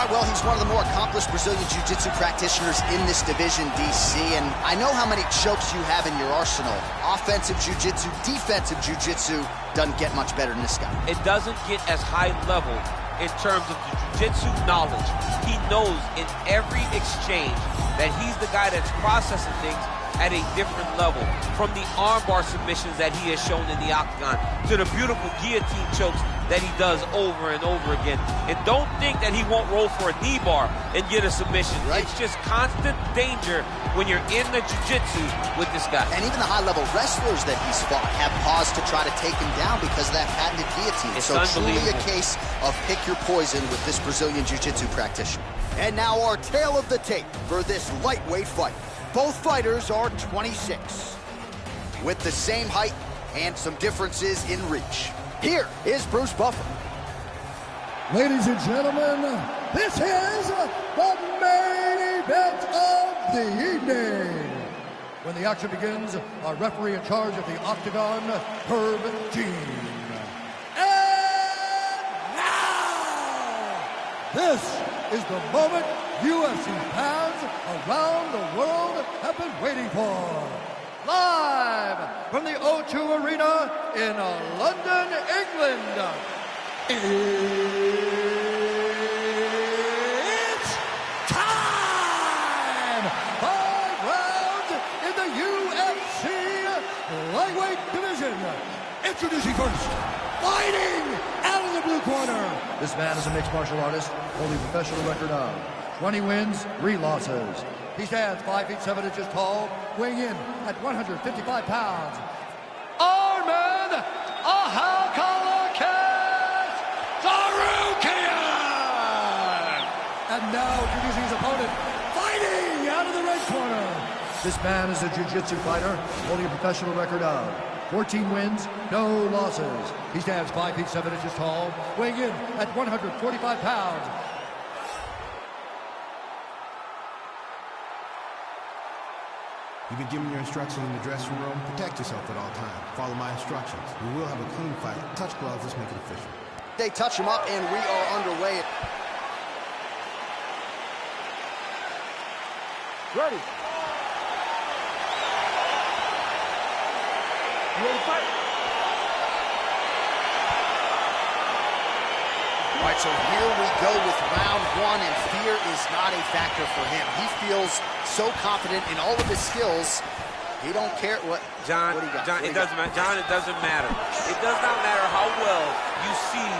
All right, well, he's one of the more accomplished Brazilian Jiu-Jitsu practitioners in this division, DC, and I know how many chokes you have in your arsenal. Offensive Jiu-Jitsu, defensive Jiu-Jitsu, doesn't get much better than this guy. It doesn't get as high level in terms of the Jiu-Jitsu knowledge. He knows in every exchange that he's the guy that's processing things at a different level, from the armbar submissions that he has shown in the octagon to the beautiful guillotine chokes that he does over and over again. And don't think that he won't roll for a knee bar and get a submission. Right. It's just constant danger when you're in the jiu-jitsu with this guy. And even the high-level wrestlers that he's fought have paused to try to take him down because of that patented guillotine. It's so truly a case of pick your poison with this Brazilian jiu-jitsu practitioner. And now our tale of the tape for this lightweight fight. Both fighters are 26, with the same height and some differences in reach. Here is Bruce Buffer. Ladies and gentlemen, this is the main event of the evening. When the action begins, our referee in charge of the octagon, Herb Dean. And now, this is the moment UFC fans around the world have been waiting for. Live from the O2 Arena in London, England. It's time! 5 rounds in the UFC lightweight division. Introducing first, fighting out of the blue corner. This man is a mixed martial artist, holding a professional record of 20 wins, 3 losses. He stands 5 feet 7 inches tall, weighing in at 155 pounds. Arman Ahalkalakis Sarukian! And now introducing his opponent, fighting out of the red corner. This man is a jiu-jitsu fighter, holding a professional record of 14 wins, no losses. He stands 5 feet 7 inches tall, weighing in at 145 pounds. You've been given your instructions in the dressing room. Protect yourself at all times. Follow my instructions. We will have a clean fight. Touch gloves. Let's make it official. They touch him up, and we are underway. Ready. You ready to fight? All right, so here we go with round 1, and fear is not a factor for him. He feels so confident in all of his skills. He don't care what. John, what do you got? John, it doesn't matter. John, it doesn't matter. It does not matter how well you see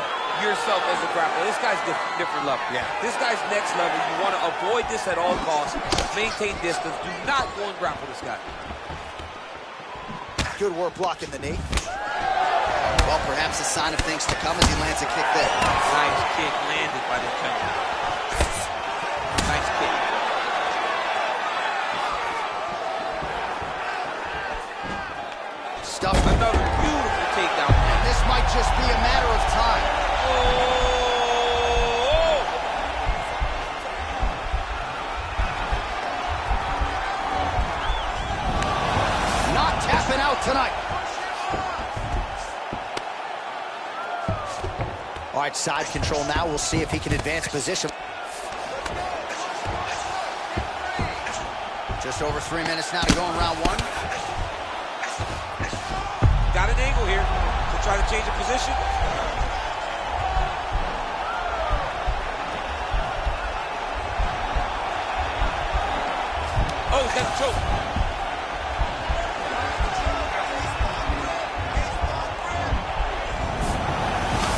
yourself as a grappler. This guy's different level. Yeah. This guy's next level. You want to avoid this at all costs. Maintain distance. Do not go and grapple this guy. Good work blocking the knee. Well, perhaps a sign of things to come as he lands a kick there. Nice kick landed by the defender. Nice kick. Stuffed. Another beautiful takedown. And this might just be a matter of time. Oh! Not tapping out tonight. All right, side control now. We'll see if he can advance position. Just over 3 minutes now to go in round 1. Got an angle here to try to change the position. Oh, he's got the choke.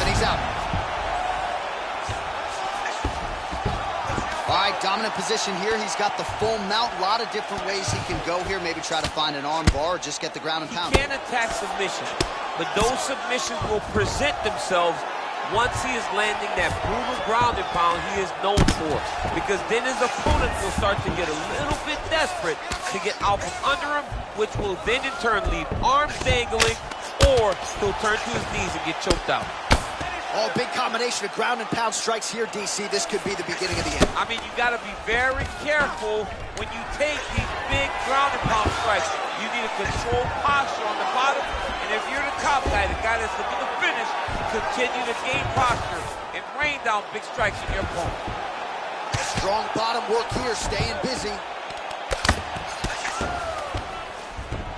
And he's out. All right, dominant position here. He's got the full mount. A lot of different ways he can go here. Maybe try to find an arm bar or just get the ground and pound. He can attack submission, but those submissions will present themselves once he is landing that brutal ground and pound he is known for. Because then his opponent will start to get a little bit desperate to get out from under him, which will then in turn leave arms dangling, or he'll turn to his knees and get choked out. Oh, big combination of ground and pound strikes here, DC. This could be the beginning of the end. I mean, you got to be very careful when you take these big ground and pound strikes. You need a controlled posture on the bottom, and if you're the top guy, the guy that's looking to finish, continue to gain posture and rain down big strikes on your opponent. Strong bottom work here, staying busy.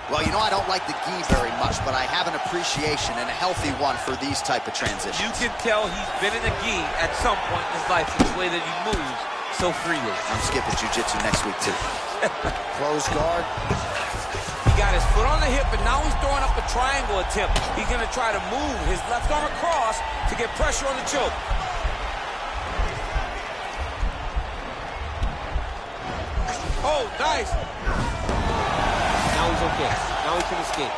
Well, you know I don't like the gi very much, but I have an appreciation and a healthy one for these type of transitions. You can tell he's been in a gi at some point in his life in the way that he moves so freely. I'm skipping jiu-jitsu next week, too. Close guard. He got his foot on the hip, and now he's throwing up a triangle attempt. He's going to try to move his left arm across to get pressure on the choke. Oh, nice. Now he's okay. Now he can escape.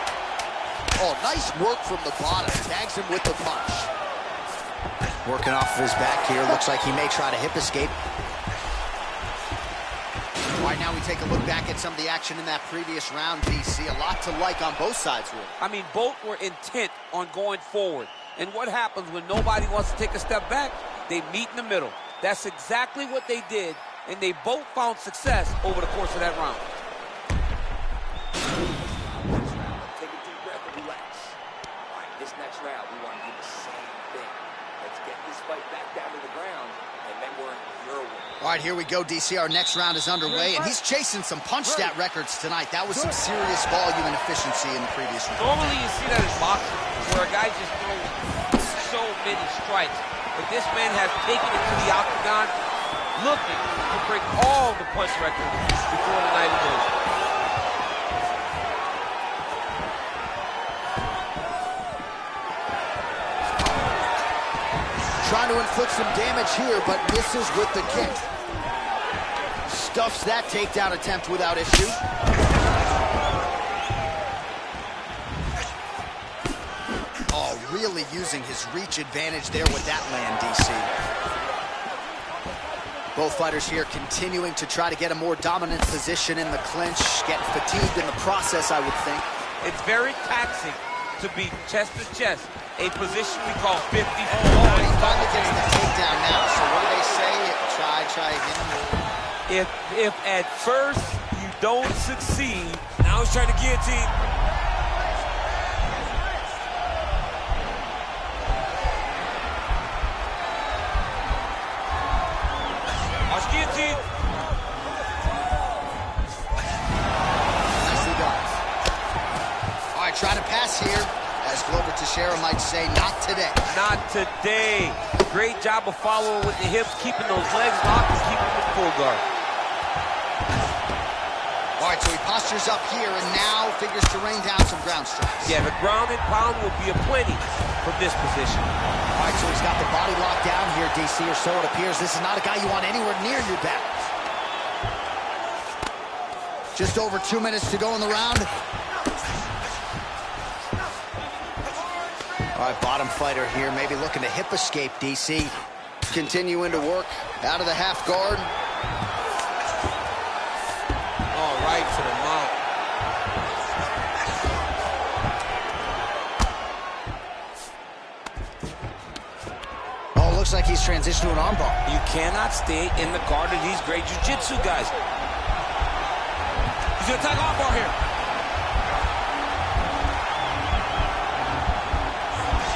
Oh, nice work from the bottom. Tags him with the punch. Working off of his back here. Looks like he may try to hip escape. All right, now we take a look back at some of the action in that previous round, DC. A lot to like on both sides, really. I mean, both were intent on going forward. And what happens when nobody wants to take a step back? They meet in the middle. That's exactly what they did, and they both found success over the course of that round. Take a deep breath and relax. All right, this next round, we want to do the same thing. Let's get this fight back down to the ground, and then we're in your way. All right, here we go, DC. Our next round is underway, and he's chasing some punch stat records tonight. That was some serious volume and efficiency in the previous round. Normally you see that in boxing, where a guy just throws so many strikes. But this man has taken it to the octagon, looking to break all the punch records before the night is over. Trying to inflict some damage here, but misses with the kick. Stuffs that takedown attempt without issue. Oh, really using his reach advantage there with that land, DC. Both fighters here continuing to try to get a more dominant position in the clinch. Getting fatigued in the process, I would think. It's very taxing to be chest to chest, a position we call 50-50. Oh, he finally gets the takedown now. So what do they say? Try again. If at first you don't succeed, now he's trying to guillotine. Watch guillotine. Nicely done. All right, trying to pass here. As Glover Teixeira might say, not today. Not today. Great job of following with the hips, keeping those legs locked and keeping them in full guard. All right, so he postures up here and now figures to rain down some ground strikes. Yeah, the ground and pound will be aplenty from this position. All right, so he's got the body locked down here, DC, or so it appears. This is not a guy you want anywhere near your back. Just over 2 minutes to go in the round. All right, bottom fighter here, maybe looking to hip escape, DC. Continuing to work out of the half guard. Oh, right to the mount. Oh, looks like he's transitioned to an armbar. You cannot stay in the guard of these great jiu-jitsu guys. He's gonna attack armbar here.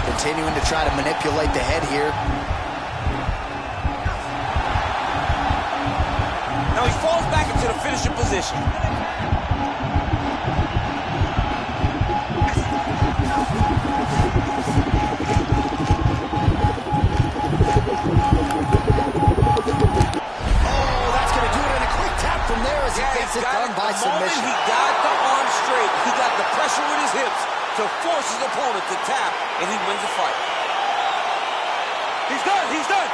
Continuing to try to manipulate the head here. Now he falls back into the finishing position. Oh, that's going to do it in a quick tap from there as he gets it done by submission. He got the arm straight. He got the pressure with his hips to force his opponent to tap, and he wins the fight. He's done. He's done.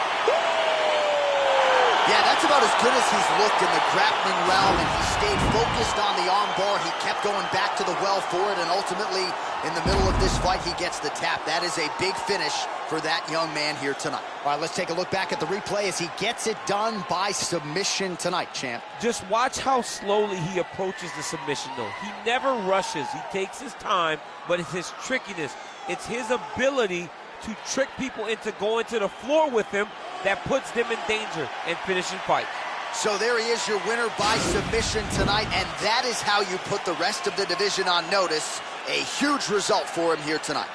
Yeah, that's about as good as he's looked in the grappling realm, and he stayed focused on the arm bar. He kept going back to the well for it, and ultimately, in the middle of this fight, he gets the tap. That is a big finish for that young man here tonight. All right, let's take a look back at the replay as he gets it done by submission tonight, champ. Just watch how slowly he approaches the submission, though. He never rushes. He takes his time, but it's his trickiness. It's his ability to trick people into going to the floor with him that puts them in danger and finishing fights. So there he is, your winner by submission tonight, and that is how you put the rest of the division on notice. A huge result for him here tonight.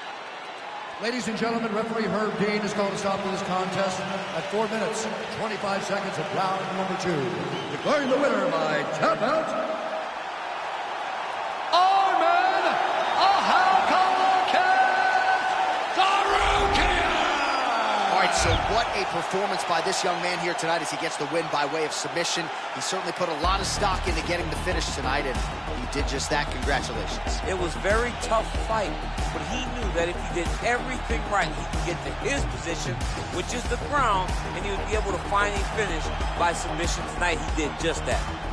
Ladies and gentlemen, referee Herb Dean is going to stop this contest at 4 minutes, 25 seconds of round number 2. Declaring the winner by tap out, Arman Ahalkalakas! All right, so what a performance by this young man here tonight as he gets the win by way of submission. He certainly put a lot of stock into getting the finish tonight, and he did just that. Congratulations. It was a very tough fight, but he knew that if he did everything right, he could get to his position, which is the ground, and he would be able to find a finish by submission tonight. He did just that.